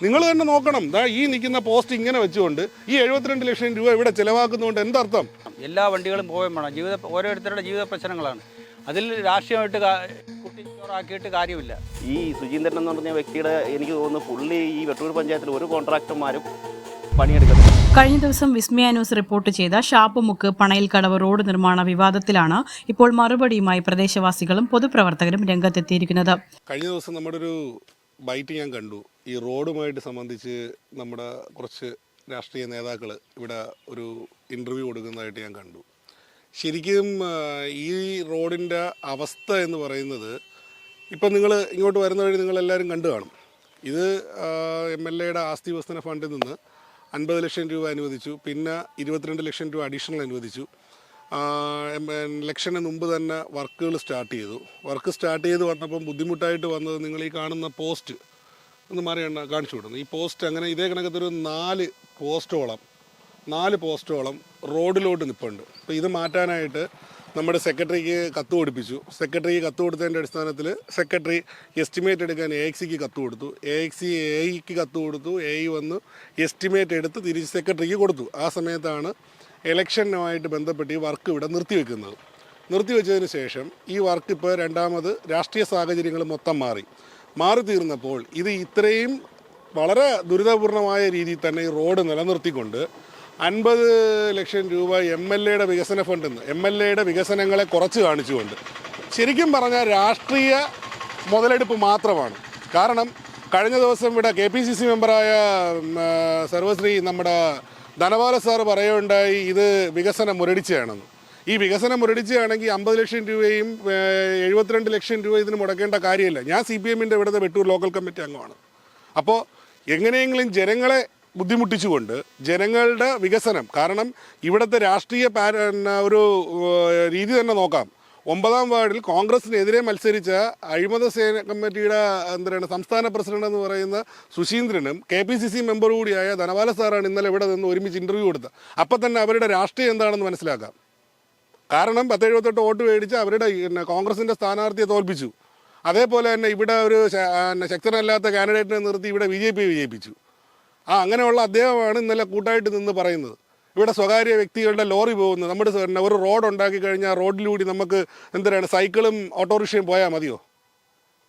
നിങ്ങൾ തന്നെ നോക്കണം. ഈ നിൽക്കുന്ന പോസ്റ്റ് ഇങ്ങനെ വെച്ചുകൊണ്ട് ഈ 72 ലക്ഷം രൂപ ഇവിടെ ചിലവാക്കുന്നതുകൊണ്ട് എന്തർത്ഥം? എല്ലാ വണ്ടികളും പോവുകയും വേണം. ഓരോരുത്തരുടെ ജീവിത പ്രശ്നങ്ങളാണ്. അതിൽ രാഷ്ട്രീയമായിട്ട് കുട്ടിച്ചോറാക്കിയിട്ട് കാര്യമില്ല. ഈ സുചീന്ദ്രൻ എന്ന് പറഞ്ഞ വ്യക്തിയുടെ എനിക്ക് തോന്നുന്നു പുള്ളി ഈ വെട്ടൂർ പഞ്ചായത്തിൽ ഒരു കോൺട്രാക്ടർമാരും പണിയെടുക്കുന്നത്. കഴിഞ്ഞ ദിവസം വിസ്മയ ന്യൂസ് റിപ്പോർട്ട് ചെയ്ത ഷാപ്പുമുക്ക് പണയിൽക്കടവ് റോഡ് നിർമ്മാണ വിവാദത്തിലാണ് ഇപ്പോൾ മറുപടിയുമായി പ്രദേശവാസികളും പൊതുപ്രവർത്തകരും രംഗത്തെത്തിയിരിക്കുന്നത്. കഴിഞ്ഞ ദിവസം നമ്മുടെ ഒരു ബൈറ്റ് ഞാൻ കണ്ടു. ഈ റോഡുമായിട്ട് സംബന്ധിച്ച് നമ്മുടെ കുറച്ച് രാഷ്ട്രീയ നേതാക്കൾ ഇവിടെ ഒരു ഇൻ്റർവ്യൂ കൊടുക്കുന്നതായിട്ട് ഞാൻ കണ്ടു. ശരിക്കും ഈ റോഡിൻ്റെ അവസ്ഥ എന്ന് പറയുന്നത് ഇപ്പം നിങ്ങൾ ഇങ്ങോട്ട് വരുന്ന വഴി നിങ്ങളെല്ലാവരും കണ്ടു കാണും. ഇത് MLAയുടെ ആസ്തി വികസന ഫണ്ടിൽ നിന്ന് 50 ലക്ഷം രൂപ അനുവദിച്ചു. പിന്നെ 22 ലക്ഷം രൂപ അഡീഷണൽ അനുവദിച്ചു. ഇലക്ഷന് മുമ്പ് തന്നെ വർക്കുകൾ സ്റ്റാർട്ട് ചെയ്തു. വർക്ക് സ്റ്റാർട്ട് ചെയ്ത് വന്നപ്പം ബുദ്ധിമുട്ടായിട്ട് വന്നത് നിങ്ങൾ ഈ കാണുന്ന പോസ്റ്റ് ഒന്ന് മാറിയാണ് കാണിച്ചു കൊടുക്കുന്നത്. ഈ പോസ്റ്റ് അങ്ങനെ ഇതേ കണക്കത്തൊരു 4 പോസ്റ്റോളം റോഡിലോട്ട് നിൽപ്പുണ്ട്. അപ്പോൾ ഇത് മാറ്റാനായിട്ട് നമ്മുടെ സെക്രട്ടറിക്ക് കത്ത് കൊടുപ്പിച്ചു. സെക്രട്ടറിക്ക് കത്ത് കൊടുത്തതിൻ്റെ അടിസ്ഥാനത്തിൽ സെക്രട്ടറി എസ്റ്റിമേറ്റ് എടുക്കാൻ AXക്ക് കത്ത് കൊടുത്തു. AX AEക്ക് കത്ത് കൊടുത്തു. AE വന്ന് എസ്റ്റിമേറ്റ് എടുത്ത് തിരിച്ച് സെക്രട്ടറിക്ക് കൊടുത്തു. ആ സമയത്താണ് ഇലക്ഷനുമായിട്ട് ബന്ധപ്പെട്ട് ഈ വർക്ക് ഇവിടെ നിർത്തിവെച്ചതിന് ശേഷം ഈ വർക്ക് ഇപ്പോൾ രണ്ടാമത് രാഷ്ട്രീയ സാഹചര്യങ്ങൾ മൊത്തം മാറി തീർന്നപ്പോൾ ഇത് ഇത്രയും വളരെ ദുരിതപൂർണമായ രീതിയിൽ തന്നെ ഈ റോഡ് നിലനിർത്തിക്കൊണ്ട് 50 ലക്ഷം രൂപ MLAയുടെ വികസന ഫണ്ടിൽ നിന്ന് MLAയുടെ വികസനങ്ങളെ കുറച്ച് കാണിച്ചുകൊണ്ട് ശരിക്കും പറഞ്ഞാൽ രാഷ്ട്രീയ മുതലെടുപ്പ് മാത്രമാണ്. കാരണം കഴിഞ്ഞ ദിവസം ഇവിടെ KPCC മെമ്പറായ സർവശ്രീ നമ്മുടെ ധനപാല സാറ് പറയുകയുണ്ടായി ഇത് വികസന മുരടിച്ചയാണെന്ന്. ഈ വികസനം മുരടിച്ചയാണെങ്കിൽ 50 ലക്ഷം രൂപയും 72 ലക്ഷം രൂപ ഇതിന് മുടക്കേണ്ട കാര്യമില്ല. ഞാൻ CPMൻ്റെ ഇവിടുത്തെ വെട്ടൂർ ലോക്കൽ കമ്മിറ്റി അംഗമാണ്. അപ്പോൾ എങ്ങനെയെങ്കിലും ജനങ്ങളെ ബുദ്ധിമുട്ടിച്ചുകൊണ്ട് ജനങ്ങളുടെ വികസനം, കാരണം ഇവിടുത്തെ രാഷ്ട്രീയ ഒരു രീതി തന്നെ നോക്കാം. 9ാം വാർഡിൽ കോൺഗ്രസിനെതിരെ മത്സരിച്ച അഴിമത സേന കമ്മിറ്റിയുടെ സംസ്ഥാന പ്രസിഡന്റ് എന്ന് പറയുന്ന സുശീന്ദ്രനും KPCC മെമ്പർ കൂടിയായ ധനപാല സാറാണ് ഇന്നലെ ഇവിടെ നിന്ന് ഒരുമിച്ച് ഇൻ്റർവ്യൂ കൊടുത്തത്. അപ്പം തന്നെ അവരുടെ രാഷ്ട്രീയം എന്താണെന്ന് മനസ്സിലാക്കാം. കാരണം 1078 വോട്ട് മേടിച്ച് അവരുടെ കോൺഗ്രസിൻ്റെ സ്ഥാനാർത്ഥിയെ തോൽപ്പിച്ചു. അതേപോലെ തന്നെ ഇവിടെ ഒരു ശക്തനല്ലാത്ത കാൻഡിഡേറ്റിനെ നിർത്തി ഇവിടെ BJP വിജയിപ്പിച്ചു. അങ്ങനെയുള്ള അദ്ദേഹമാണ് ഇന്നലെ കൂട്ടായിട്ട് നിന്ന് പറയുന്നത് ഇവിടെ സ്വകാര്യ വ്യക്തികളുടെ ലോറി പോകുന്നത്. നമ്മുടെ ഒരു റോഡ് ഉണ്ടാക്കി കഴിഞ്ഞാൽ റോഡിലൂടെ നമുക്ക് സൈക്കിളും ഓട്ടോറിക്ഷയും പോയാൽ മതിയോ?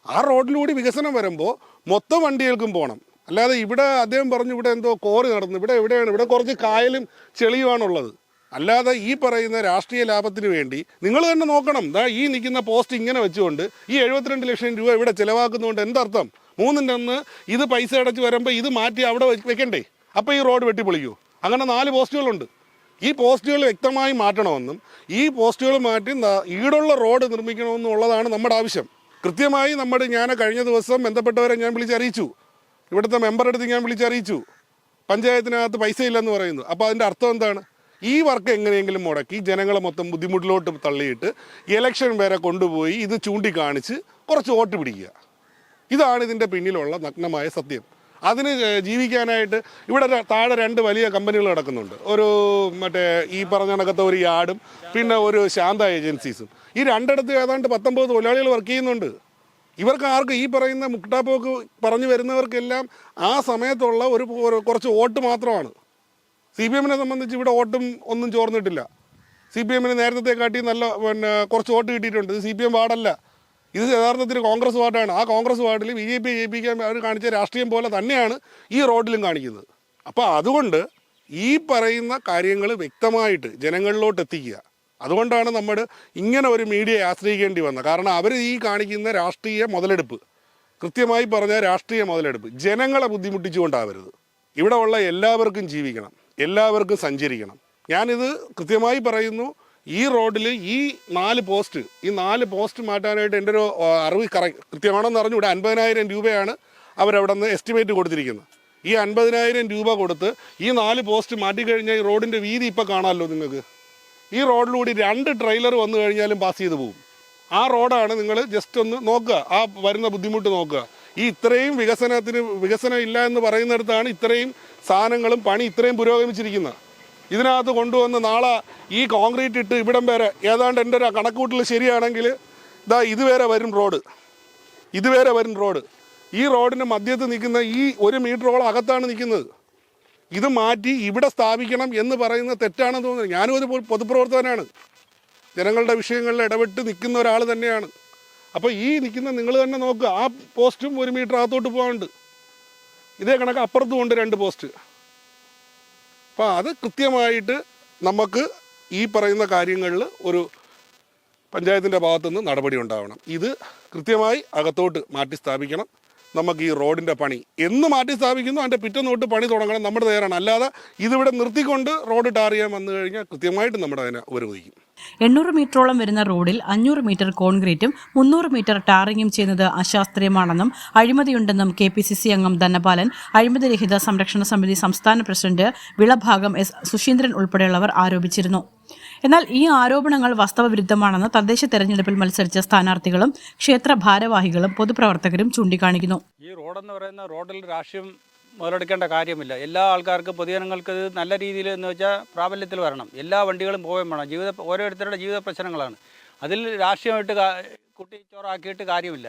ആ റോഡിലൂടെ വികസനം വരുമ്പോൾ മൊത്തം വണ്ടികൾക്കും പോകണം. അല്ലാതെ ഇവിടെ അദ്ദേഹം പറഞ്ഞു ഇവിടെ എന്തോ കോറി നടന്നു, എവിടെയാണ് ഇവിടെ കുറച്ച് കായലും ചെളിയുമാണുള്ളത്. അല്ലാതെ ഈ പറയുന്ന രാഷ്ട്രീയ ലാഭത്തിന് വേണ്ടി നിങ്ങൾ തന്നെ നോക്കണം. ഈ നിൽക്കുന്ന പോസ്റ്റ് ഇങ്ങനെ വെച്ചുകൊണ്ട് ഈ 72 ലക്ഷം രൂപ ഇവിടെ ചിലവാക്കുന്നതുകൊണ്ട് എന്തർത്ഥം? 3-1 ഇത് പൈസ അടച്ച് വരുമ്പോൾ ഇത് മാറ്റി അവിടെ വെക്കണ്ടേ? അപ്പോൾ ഈ റോഡ് വെട്ടിപ്പൊളിക്കൂ. അങ്ങനെ 4 പോസ്റ്റുകളുണ്ട്. ഈ പോസ്റ്റുകൾ വ്യക്തമായി മാറ്റണമെന്നും ഈ പോസ്റ്റുകൾ മാറ്റി ഈടുള്ള റോഡ് നിർമ്മിക്കണമെന്നുള്ളതാണ് നമ്മുടെ ആവശ്യം. കൃത്യമായി ഞാൻ കഴിഞ്ഞ ദിവസം ബന്ധപ്പെട്ടവരെ ഞാൻ വിളിച്ചറിയിച്ചു. ഇവിടുത്തെ മെമ്പറെടുത്ത് ഞാൻ വിളിച്ചറിയിച്ചു. പഞ്ചായത്തിനകത്ത് പൈസ ഇല്ലെന്ന് പറയുന്നു. അപ്പോൾ അതിൻ്റെ അർത്ഥം എന്താണ്? ഈ വർക്ക് എങ്ങനെയെങ്കിലും മുടക്കി ജനങ്ങളെ മൊത്തം ബുദ്ധിമുട്ടിലോട്ട് തള്ളിയിട്ട് ഇലക്ഷൻ വരെ കൊണ്ടുപോയി ഇത് ചൂണ്ടിക്കാണിച്ച് കുറച്ച് വോട്ട് പിടിക്കുക. ഇതാണ് ഇതിൻ്റെ പിന്നിലുള്ള നഗ്നമായ സത്യം. അതിന് ജീവിക്കാനായിട്ട് ഇവിടെ താഴെ 2 വലിയ കമ്പനികൾ കിടക്കുന്നുണ്ട്. ഒരു ഈ പറഞ്ഞ കണക്കത്തെ ഒരു യാർഡും പിന്നെ ഒരു ശാന്ത ഏജൻസീസും. ഈ രണ്ടിടത്ത് ഏതാണ്ട് 19 തൊഴിലാളികൾ വർക്ക് ചെയ്യുന്നുണ്ട്. ഇവർക്ക് ആർക്കും ഈ പറയുന്ന മുക്ടാപ്പോക്ക് പറഞ്ഞു വരുന്നവർക്കെല്ലാം ആ സമയത്തുള്ള കുറച്ച് വോട്ട് മാത്രമാണ്. CPMനെ സംബന്ധിച്ച് ഇവിടെ വോട്ടും ഒന്നും ചോർന്നിട്ടില്ല. CPMന് നേരത്തെ കാട്ടി നല്ല കുറച്ച് വോട്ട് കിട്ടിയിട്ടുണ്ട്. ഇത് CPM വാർഡല്ല, ഇത് യഥാർത്ഥത്തിൽ കോൺഗ്രസ് വാർഡാണ്. ആ കോൺഗ്രസ് വാർഡിൽ BJP ജയിപ്പിക്കാൻ അവർ കാണിച്ച രാഷ്ട്രീയം പോലെ തന്നെയാണ് ഈ റോഡിലും കാണിക്കുന്നത്. അപ്പോൾ അതുകൊണ്ട് ഈ പറയുന്ന കാര്യങ്ങൾ വ്യക്തമായിട്ട് ജനങ്ങളിലോട്ട് എത്തിക്കുക. അതുകൊണ്ടാണ് നമ്മൾ ഇങ്ങനെ ഒരു മീഡിയയെ ആശ്രയിക്കേണ്ടി വന്നത്. കാരണം അവർ ഈ കാണിക്കുന്ന രാഷ്ട്രീയ മുതലെടുപ്പ്, കൃത്യമായി പറഞ്ഞ രാഷ്ട്രീയ മുതലെടുപ്പ് ജനങ്ങളെ ബുദ്ധിമുട്ടിച്ചുകൊണ്ടാവരുത്. ഇവിടെ ഉള്ള എല്ലാവർക്കും ജീവിക്കണം, എല്ലാവർക്കും സഞ്ചരിക്കണം. ഞാനിത് കൃത്യമായി പറയുന്നു. ഈ റോഡിൽ ഈ 4 പോസ്റ്റ് മാറ്റാനായിട്ട് എൻ്റെ ഒരു അറിവ് കൃത്യമാണെന്ന് പറഞ്ഞു. ഇവിടെ 50,000 രൂപയാണ് അവരവിടെ നിന്ന് എസ്റ്റിമേറ്റ് കൊടുത്തിരിക്കുന്നത്. ഈ 50,000 രൂപ കൊടുത്ത് ഈ 4 പോസ്റ്റ് മാറ്റിക്കഴിഞ്ഞാൽ ഈ റോഡിൻ്റെ വീതി ഇപ്പോൾ കാണാമല്ലോ നിങ്ങൾക്ക്. ഈ റോഡിലൂടെ 2 ട്രെയിലർ വന്നു കഴിഞ്ഞാലും പാസ് ചെയ്ത് പോകും. ആ റോഡാണ്. നിങ്ങൾ ജസ്റ്റ് ഒന്ന് നോക്കുക, ആ വരുന്ന ബുദ്ധിമുട്ട് നോക്കുക. ഈ ഇത്രയും വികസനം ഇല്ല എന്ന് പറയുന്നിടത്താണ് ഇത്രയും സാധനങ്ങളും പണി ഇത്രയും പുരോഗമിച്ചിരിക്കുന്നത്. ഇതിനകത്ത് കൊണ്ടുവന്ന് നാളെ ഈ കോൺക്രീറ്റ് ഇട്ട് ഇവിടം വരെ ഏതാണ്ട് എൻ്റെ ഒരു കണക്കൂട്ടിൽ ശരിയാണെങ്കിൽ ഇതുവരെ വരും റോഡ്. ഈ റോഡിൻ്റെ മധ്യത്ത് നിൽക്കുന്ന ഈ 1 മീറ്ററോളം അകത്താണ് നിൽക്കുന്നത്. ഇത് മാറ്റി ഇവിടെ സ്ഥാപിക്കണം എന്ന് പറയുന്നത് തെറ്റാണെന്ന് തോന്നുന്നത്. ഞാനും ഒരു പൊതുപ്രവർത്തകനാണ്, ജനങ്ങളുടെ വിഷയങ്ങളിൽ ഇടപെട്ട് നിൽക്കുന്ന ഒരാൾ തന്നെയാണ്. അപ്പോൾ ഈ നിൽക്കുന്ന നിങ്ങൾ തന്നെ നോക്കുക, ആ പോസ്റ്റും 1 മീറ്റർ അകത്തോട്ട് പോകാനുണ്ട്. ഇതേ കണക്ക് അപ്പുറത്തും ഉണ്ട് 2 പോസ്റ്റ്. അപ്പോൾ അത് കൃത്യമായിട്ട് നമുക്ക് ഈ പറയുന്ന കാര്യങ്ങളിൽ ഒരു പഞ്ചായത്തിൻ്റെ ഭാഗത്തുനിന്ന് നടപടി ഉണ്ടാവണം. ഇത് കൃത്യമായി അകത്തോട്ട് മാറ്റി സ്ഥാപിക്കണം. നമുക്ക് ഈ റോഡിൻ്റെ പണി എന്ന് മാറ്റി സ്ഥാപിക്കുന്നു അതിൻ്റെ പിറ്റേന്ന് തൊട്ട് പണി തുടങ്ങണം, നമ്മുടെ നേരാണ്. അല്ലാതെ ഇതിവിടെ നിർത്തിക്കൊണ്ട് റോഡ് ടാർ ചെയ്യാൻ വന്നു കഴിഞ്ഞാൽ കൃത്യമായിട്ട് നമ്മുടെ അതിനെ ഉപരോധിക്കും. 800 മീറ്ററോളം വരുന്ന റോഡിൽ 500 മീറ്റർ കോൺക്രീറ്റും 300 മീറ്റർ ടാറിങ്ങും ചെയ്യുന്നത് അശാസ്ത്രീയമാണെന്നും അഴിമതിയുണ്ടെന്നും KPCC അംഗം ധനപാലൻ, അഴിമതിരഹിത സംരക്ഷണ സമിതി സംസ്ഥാന പ്രസിഡന്റ് വിളഭാഗം S. സുശീന്ദ്രൻ ഉൾപ്പെടെയുള്ളവർ ആരോപിച്ചിരുന്നു. എന്നാൽ ഈ ആരോപണങ്ങൾ വാസ്തവവിരുദ്ധമാണെന്ന് തദ്ദേശ തെരഞ്ഞെടുപ്പിൽ മത്സരിച്ച സ്ഥാനാർത്ഥികളും ക്ഷേത്ര ഭാരവാഹികളും പൊതുപ്രവർത്തകരും ചൂണ്ടിക്കാണിക്കുന്നു. ഈ റോഡെന്ന് പറയുന്ന റോഡിൽ രാഷ്ട്രീയം മുതലെടുക്കേണ്ട കാര്യമില്ല. എല്ലാ ആൾക്കാർക്കും പൊതുജനങ്ങൾക്ക് ഇത് നല്ല രീതിയിൽ എന്ന് വെച്ചാൽ പ്രാബല്യത്തിൽ വരണം. എല്ലാ വണ്ടികളും പോവുകയും വേണം. ഓരോരുത്തരുടെ ജീവിത പ്രശ്നങ്ങളാണ്. അതിൽ രാഷ്ട്രീയമായിട്ട് കുട്ടിച്ചോറാക്കിയിട്ട് കാര്യമില്ല.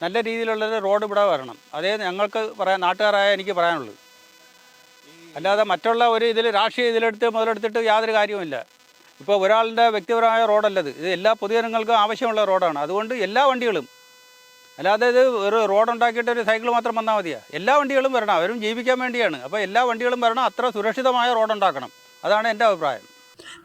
നല്ല രീതിയിലുള്ളൊരു റോഡ് ഇവിടെ വരണം. അതേ ഞങ്ങൾക്ക് നാട്ടുകാരായ എനിക്ക് പറയാനുള്ളൂ. അല്ലാതെ മറ്റുള്ള ഒരു ഇതിൽ രാഷ്ട്രീയ മുതലെടുത്തിട്ട് യാതൊരു കാര്യവുമില്ല. ഇപ്പോൾ ഒരാളുടെ വ്യക്തിപരമായ റോഡല്ലത്, ഇത് എല്ലാ പൊതുജനങ്ങൾക്കും ആവശ്യമുള്ള റോഡാണ്. അതുകൊണ്ട് എല്ലാ വണ്ടികളും, അല്ലാതെ ഇത് ഒരു റോഡുണ്ടാക്കിയിട്ട് ഒരു സൈക്കിൾ മാത്രം വന്നാൽ മതിയാ. എല്ലാ വണ്ടികളും വരണം, അവരും ജീവിക്കാൻ വേണ്ടിയാണ്. അപ്പോൾ എല്ലാ വണ്ടികളും വരണം, അത്ര സുരക്ഷിതമായ റോഡുണ്ടാക്കണം. അതാണ് എൻ്റെ അഭിപ്രായം.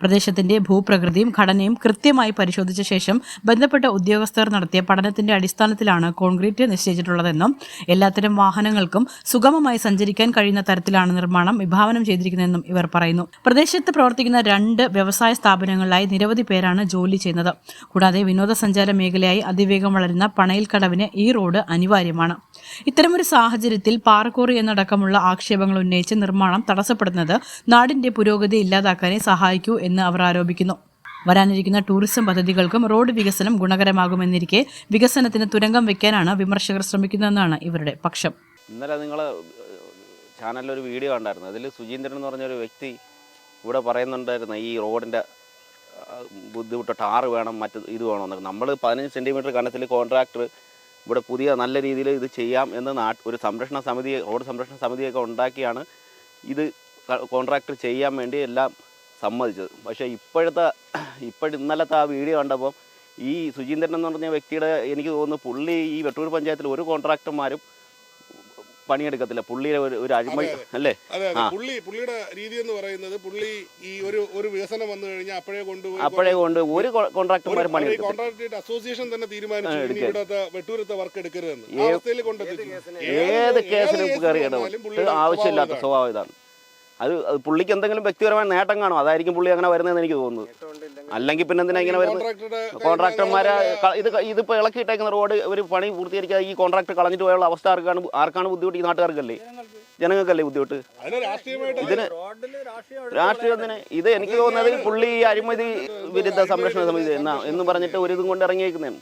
പ്രദേശത്തിന്റെ ഭൂപ്രകൃതിയും ഘടനയും കൃത്യമായി പരിശോധിച്ച ശേഷം ബന്ധപ്പെട്ട ഉദ്യോഗസ്ഥർ നടത്തിയ പഠനത്തിന്റെ അടിസ്ഥാനത്തിലാണ് കോൺക്രീറ്റ് നിശ്ചയിച്ചിട്ടുള്ളതെന്നും എല്ലാത്തരം വാഹനങ്ങൾക്കും സുഗമമായി സഞ്ചരിക്കാൻ കഴിയുന്ന തരത്തിലാണ് നിർമ്മാണം വിഭാവനം ചെയ്തിരിക്കുന്നതെന്നും ഇവർ പറയുന്നു. പ്രദേശത്ത് പ്രവർത്തിക്കുന്ന 2 വ്യവസായ സ്ഥാപനങ്ങളിലായി നിരവധി പേരാണ് ജോലി ചെയ്യുന്നത്. കൂടാതെ വിനോദസഞ്ചാര മേഖലയായി അതിവേഗം വളരുന്ന പണയിൽക്കടവിന് ഈ റോഡ് അനിവാര്യമാണ്. ഇത്തരമൊരു സാഹചര്യത്തിൽ പാറക്കോറി എന്നടക്കമുള്ള ആക്ഷേപങ്ങൾ ഉന്നയിച്ച് നിർമ്മാണം തടസ്സപ്പെടുന്നത് നാടിന്റെ പുരോഗതി ഇല്ലാതാക്കാനേ സഹായിക്കൂ എന്ന് അവർ ആരോപിക്കുന്നു. വരാനിരിക്കുന്ന ടൂറിസം പദ്ധതികൾക്കും റോഡ് വികസനം ഗുണകരമാകുമെന്നിരിക്കെ വികസനത്തിന് തുരങ്കം വയ്ക്കാനാണ് വിമർശകർ ശ്രമിക്കുന്നതെന്നാണ് ഇവരുടെ പക്ഷം. ഇന്നലെ നിങ്ങൾ ചാനലിലൊരു വീഡിയോ കണ്ടായിരുന്നു. അതിൽ സുജീന്ദ്രൻ എന്ന് പറഞ്ഞൊരു വ്യക്തി ഇവിടെ പറയുന്നുണ്ടായിരുന്നു ഈ റോഡിൻ്റെ ബുദ്ധിമുട്ട്, ടാറ് വേണം, മറ്റ് ഇത് വേണമെന്നൊക്കെ. നമ്മൾ 15 സെൻറ്റിമീറ്റർ കനത്തിൽ കോൺട്രാക്ടർ ഇവിടെ പുതിയ നല്ല രീതിയിൽ ഇത് ചെയ്യാം എന്ന് ഒരു സംരക്ഷണ സമിതി, റോഡ് സംരക്ഷണ സമിതിയൊക്കെ ഉണ്ടാക്കിയാണ് ഇത് കോൺട്രാക്ടർ ചെയ്യാൻ വേണ്ടി എല്ലാം സമ്മതിച്ചത്. പക്ഷേ ഇന്നലത്തെ ആ വീഡിയോ കണ്ടപ്പോൾ ഈ സുജീന്ദ്രൻ എന്ന് പറഞ്ഞ വ്യക്തിയുടെ എനിക്ക് തോന്നുന്നു പുള്ളി ഈ വെട്ടൂർ പഞ്ചായത്തിൽ ഒരു കോൺട്രാക്ടർമാരും പണിയെടുക്കത്തില്ല. പുള്ളിയുടെ ഒരു അഴിമതി അല്ലേ? പുള്ളിയുടെ രീതി എന്ന് പറയുന്നത്, പുള്ളി ഈ ഒരു വികസനം വന്നു കഴിഞ്ഞാൽ അപ്പോഴേ കൊണ്ട് ഒരു കോൺട്രാക്ടർമാരും പണിയെടുക്കും. കോൺട്രാക്ടർ അസോസിയേഷൻ തന്നെ തീരുമാനിച്ചു ഇവിടുത്തെ വെട്ടൂരത്തെ വർക്ക് എടുക്കരുതെന്ന്. ഏത് കേസിലും കയറി ഇടപെട്ട് ആവശ്യമില്ലാത്ത സ്വഭാവം ഇതാണ്. അത് പുള്ളിക്ക് എന്തെങ്കിലും വ്യക്തിപരമായ നേട്ടം കാണും, അതായിരിക്കും പുള്ളി അങ്ങനെ വരുന്നതെന്ന് എനിക്ക് തോന്നുന്നു. അല്ലെങ്കിൽ പിന്നെ എന്തിനാ ഇങ്ങനെ വരുന്നത്? കോൺട്രാക്ടർമാരെ ഇതിപ്പോൾ ഇളക്കിയിട്ടേക്കുന്ന റോഡ് ഒരു പണി പൂർത്തീകരിക്കാതെ ഈ കോൺട്രാക്ടർ കളഞ്ഞിട്ട് പോയുള്ള അവസ്ഥ ആർക്കാണ് ബുദ്ധിമുട്ട്? ഈ നാട്ടുകാർക്കല്ലേ, ജനങ്ങൾക്കല്ലേ ബുദ്ധിമുട്ട്? ഇതിന് രാഷ്ട്രീയത്തിന് ഇത് എനിക്ക് തോന്നുന്നത് പുള്ളി അഴിമതി വിരുദ്ധ സംരക്ഷണ സമിതി എന്ന് പറഞ്ഞിട്ട് ഒരു ഇതും കൊണ്ട് ഇറങ്ങിയേക്കുന്നതാണ്.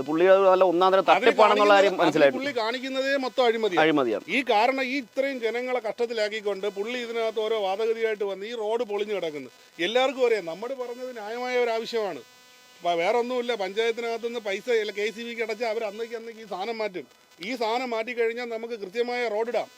പുള്ളിയുടെ നല്ല ഒന്നാന്തരം തട്ടിപ്പാണെന്നുള്ള കാര്യം മനസ്സിലായിട്ട് പുള്ളി കാണിക്കുന്നതേ മൊത്തം അഴിമതിയാണ്. ഈ കാരണം ഈ ഇത്രയും ജനങ്ങളെ കഷ്ടത്തിലാക്കിക്കൊണ്ട് പുള്ളി ഇതിനകത്ത് ഓരോ വാദഗതിയായിട്ട് വന്ന് ഈ റോഡ് പൊളിഞ്ഞു കിടക്കുന്നു. എല്ലാവർക്കും അറിയാം, നമ്മൾ പറഞ്ഞത് ന്യായമായ ഒരു ആവശ്യമാണ്. വേറെ ഒന്നുമില്ല, പഞ്ചായത്തിനകത്തുനിന്ന് പൈസ KCBക്ക് അടച്ചാൽ അവർ അന്നേക്ക് ഈ സാധനം മാറ്റും. ഈ സാധനം മാറ്റിക്കഴിഞ്ഞാൽ നമുക്ക് കൃത്യമായ റോഡ് ഇടാം.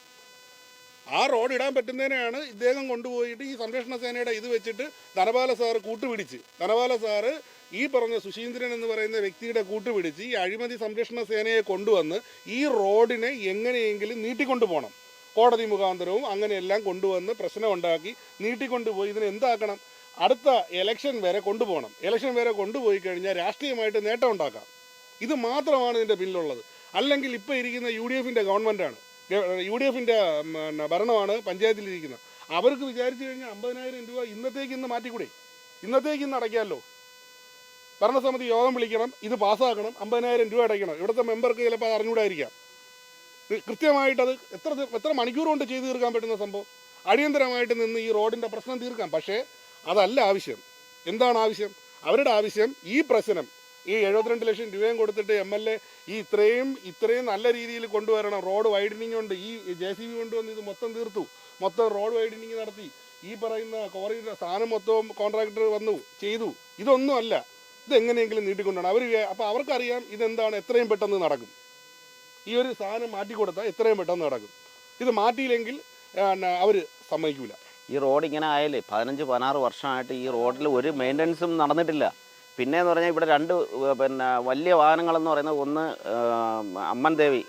ആ റോഡ് ഇടാൻ പറ്റുന്നതിനാണ് ഇദ്ദേഹം കൊണ്ടുപോയിട്ട് ഈ സംരക്ഷണ സേനയുടെ ഇത് വെച്ചിട്ട് ധനപാല സാറ് കൂട്ടുപിടിച്ച്, ധനപാല സാറ് ഈ പറഞ്ഞ സുശീന്ദ്രൻ എന്ന് പറയുന്ന വ്യക്തിയുടെ കൂട്ടുപിടിച്ച് ഈ അഴിമതി സംരക്ഷണ സേനയെ കൊണ്ടുവന്ന് ഈ റോഡിനെ എങ്ങനെയെങ്കിലും നീട്ടിക്കൊണ്ടുപോകണം. കോടതി മുഖാന്തരവും അങ്ങനെയെല്ലാം കൊണ്ടുവന്ന് പ്രശ്നം ഉണ്ടാക്കി നീട്ടിക്കൊണ്ടുപോയി ഇതിനെ എന്താക്കണം, അടുത്ത ഇലക്ഷൻ വരെ കൊണ്ടുപോകണം. ഇലക്ഷൻ വരെ കൊണ്ടുപോയി കഴിഞ്ഞാൽ രാഷ്ട്രീയമായിട്ട് നേട്ടം ഉണ്ടാക്കാം. ഇത് മാത്രമാണ് ഇതിൻ്റെ പിന്നിലുള്ളത്. അല്ലെങ്കിൽ ഇപ്പോൾ ഇരിക്കുന്ന UDFൻ്റെ ഗവൺമെൻറ്റാണ്, UDFൻ്റെ ഭരണമാണ് പഞ്ചായത്തിലിരിക്കുന്നത്. അവർക്ക് വിചാരിച്ചു കഴിഞ്ഞാൽ 50,000 രൂപ ഇന്ന് മാറ്റിക്കൂടെ? ഇന്ന് അടയ്ക്കാമല്ലോ. ഭരണസമിതി യോഗം വിളിക്കണം, ഇത് പാസ്സാക്കണം, 50,000 രൂപ അടയ്ക്കണം. ഇവിടുത്തെ മെമ്പർക്ക് ചിലപ്പോൾ അത് അറിഞ്ഞുകൂടായിരിക്കാം. കൃത്യമായിട്ടത് എത്ര മണിക്കൂർ കൊണ്ട് ചെയ്തു തീർക്കാൻ പറ്റുന്ന സംഭവം. അടിയന്തരമായിട്ട് നിന്ന് ഈ റോഡിൻ്റെ പ്രശ്നം തീർക്കാം. പക്ഷേ അതല്ല ആവശ്യം. എന്താണ് ആവശ്യം? അവരുടെ ആവശ്യം ഈ പ്രശ്നം, ഈ 72 ലക്ഷം രൂപയും കൊടുത്തിട്ട് MLA ഈ ഇത്രയും നല്ല രീതിയിൽ കൊണ്ടുവരണം. റോഡ് വൈഡനിങ് കൊണ്ട് ഈ JCB കൊണ്ടുവന്ന് ഇത് മൊത്തം തീർത്തു, മൊത്തം റോഡ് വൈഡനിങ് നടത്തി, ഈ പറയുന്ന കോറിയുടെ സാധനം മൊത്തവും കോൺട്രാക്ടർ വന്നു ചെയ്തു. ഇതൊന്നും അല്ല, ഇതെങ്ങനെയെങ്കിലും നീട്ടിക്കൊണ്ടാണ് അവർ. അപ്പോൾ അവർക്കറിയാം ഇതെന്താണ്, എത്രയും പെട്ടെന്ന് നടക്കും. ഈ ഒരു സാധനം മാറ്റിക്കൊടുത്താൽ എത്രയും പെട്ടെന്ന് നടക്കും. ഇത് മാറ്റിയില്ലെങ്കിൽ അവർ സമ്മതിക്കില്ല. ഈ റോഡ് ഇങ്ങനെ ആയാലേ 15-16 വർഷമായിട്ട് ഈ റോഡിൽ ഒരു മെയിൻ്റനൻസും നടന്നിട്ടില്ല. പിന്നെയെന്ന് പറഞ്ഞാൽ ഇവിടെ രണ്ട് വലിയ വാഹനങ്ങളെന്ന് പറയുന്നത് ഒന്ന് അമ്മൻ ദേവി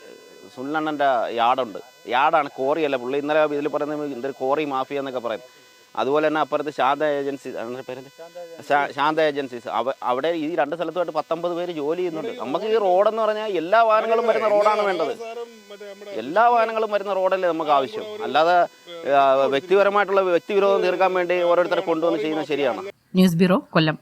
സുനിലണ്ണൻ്റെ യാർഡുണ്ട്. യാർഡാണ്, കോറിയല്ല. പുള്ളി ഇന്നലെ ഇതിൽ പറയുന്നത് എന്തൊരു കോറി മാഫിയ എന്നൊക്കെ പറയും. അതുപോലെ തന്നെ അപ്പുറത്ത് ശാന്ത ഏജൻസീസ്, അങ്ങനെ പേര് ശാന്ത ഏജൻസീസ്, അവിടെ ഈ രണ്ട് സ്ഥലത്തുമായിട്ട് 19 പേര് ജോലി ചെയ്യുന്നുണ്ട്. നമുക്ക് ഈ റോഡെന്ന് പറഞ്ഞാൽ എല്ലാ വാഹനങ്ങളും വരുന്ന റോഡാണ് വേണ്ടത്. എല്ലാ വാഹനങ്ങളും വരുന്ന റോഡല്ലേ നമുക്ക് ആവശ്യം. അല്ലാതെ വ്യക്തിപരമായിട്ടുള്ള വ്യക്തിവിരോധം തീർക്കാൻ വേണ്ടി ഓരോരുത്തരെ കൊണ്ടുവന്ന് ചെയ്യുന്നത് ശരിയാണ്. ന്യൂസ് ബ്യൂറോ, കൊല്ലം.